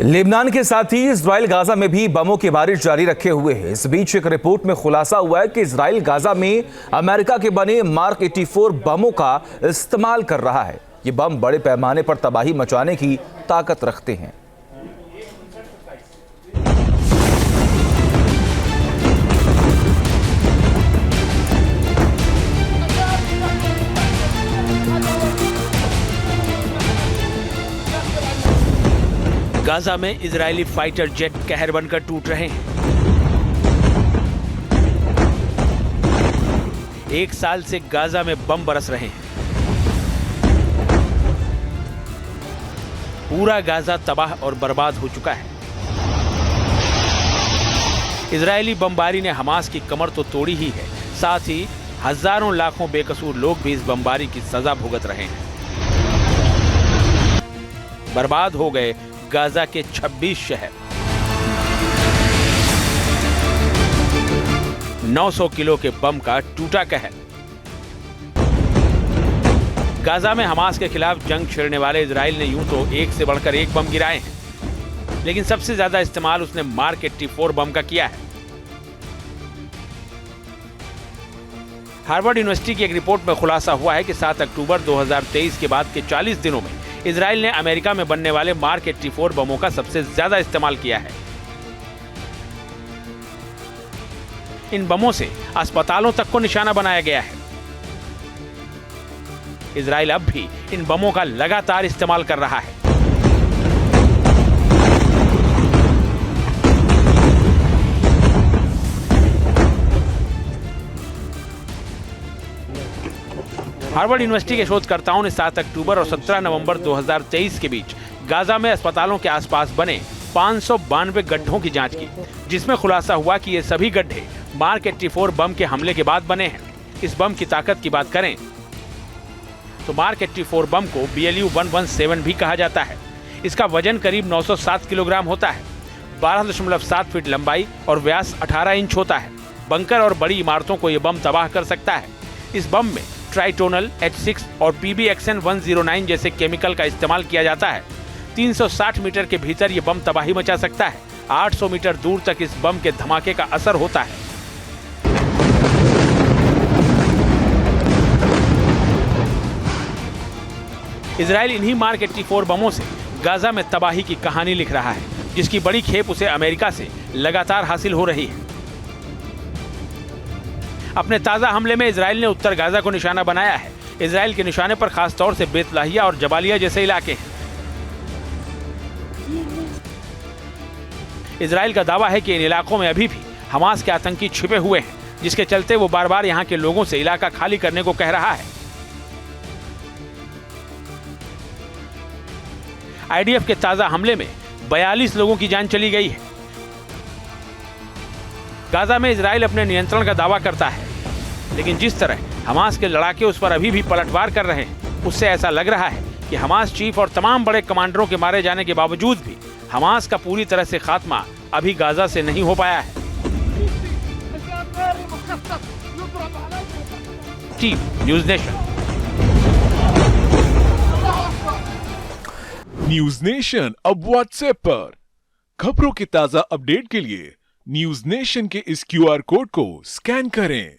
Lebanon के साथ ही Israel Gaza में भी बमों की बारिश जारी रखे हुए है। इस बीच एक रिपोर्ट में खुलासा हुआ है कि इजराइल गाजा में अमेरिका के बने मार्क 84 बमों का इस्तेमाल कर रहा है। ये बम बड़े पैमाने पर तबाही मचाने की ताकत रखते हैं। गाजा में इजरायली फाइटर जेट कहर बनकर टूट रहे हैं। एक साल से गाजा में बम बरस रहे हैं। पूरा गाजा तबाह और बर्बाद हो चुका है। इजरायली बमबारी ने हमास की कमर तो तोड़ी ही है, साथ ही हजारों लाखों बेकसूर लोग भी इस बमबारी की सजा भुगत रहे हैं। बर्बाद हो गए गाजा के 26 शहर। 900 किलो के बम का टूटा कहर। गाजा में हमास के खिलाफ जंग छेड़ने वाले इजराइल ने यूं तो एक से बढ़कर एक बम गिराए हैं, लेकिन सबसे ज्यादा इस्तेमाल उसने मार्क 84 बम का किया है। हार्वर्ड यूनिवर्सिटी की एक रिपोर्ट में खुलासा हुआ है कि 7 अक्टूबर 2023 के बाद के 40 दिनों में इजराइल ने अमेरिका में बनने वाले मार्क 84 बमों का सबसे ज्यादा इस्तेमाल किया है। इन बमों से अस्पतालों तक को निशाना बनाया गया है। इजराइल अब भी इन बमों का लगातार इस्तेमाल कर रहा है। हार्वर्ड यूनिवर्सिटी के शोधकर्ताओं ने 7 अक्टूबर और 17 नवंबर 2023 के बीच गाजा में अस्पतालों के आसपास बने 592 गड्ढों की जांच की, जिसमें खुलासा हुआ कि ये सभी गड्ढे मार्क 84 बम के हमले के बाद बने हैं। इस बम की ताकत की बात करें तो मार्क 84 बम को BLU-117 भी कहा जाता है। इसका वजन करीब 907 किलोग्राम होता है, 12.7 फीट लंबाई और व्यास 18 इंच होता है। बंकर और बड़ी इमारतों को यह बम तबाह कर सकता है। इस बम में ट्राइटोनल, H6 और PBXN-109 जैसे केमिकल का इस्तेमाल किया जाता है। 360 मीटर के भीतर यह बम तबाही मचा सकता है। 800 मीटर दूर तक इस बम के धमाके का असर होता है। इजराइल इन्हीं मार्क 84 बमों से गाजा में तबाही की कहानी लिख रहा है, जिसकी बड़ी खेप उसे अमेरिका से लगातार हासिल हो रही है। अपने ताजा हमले में इजराइल ने उत्तर गाजा को निशाना बनाया है। इजराइल के निशाने पर खास तौर से बेतलाहिया और जबालिया जैसे इलाके हैं। इजराइल का दावा है कि इन इलाकों में अभी भी हमास के आतंकी छिपे हुए हैं, जिसके चलते वो बार-बार यहां के लोगों से इलाका खाली करने को कह रहा है। IDF के ताजा हमले में 42 लोगों की जान चली गई है। गाजा में इजराइल अपने नियंत्रण का दावा करता है, लेकिन जिस तरह हमास के लड़ाके उस पर अभी भी पलटवार कर रहे हैं, उससे ऐसा लग रहा है कि हमास चीफ और तमाम बड़े कमांडरों के मारे जाने के बावजूद भी हमास का पूरी तरह से खात्मा अभी गाजा से नहीं हो पाया है। News nation. न्यूज़ नेशन अब व्हाट्सएप पर खबरों के ताजा अपडेट के लिए न्यूज़ नेशन के इस QR कोड को स्कैन करें।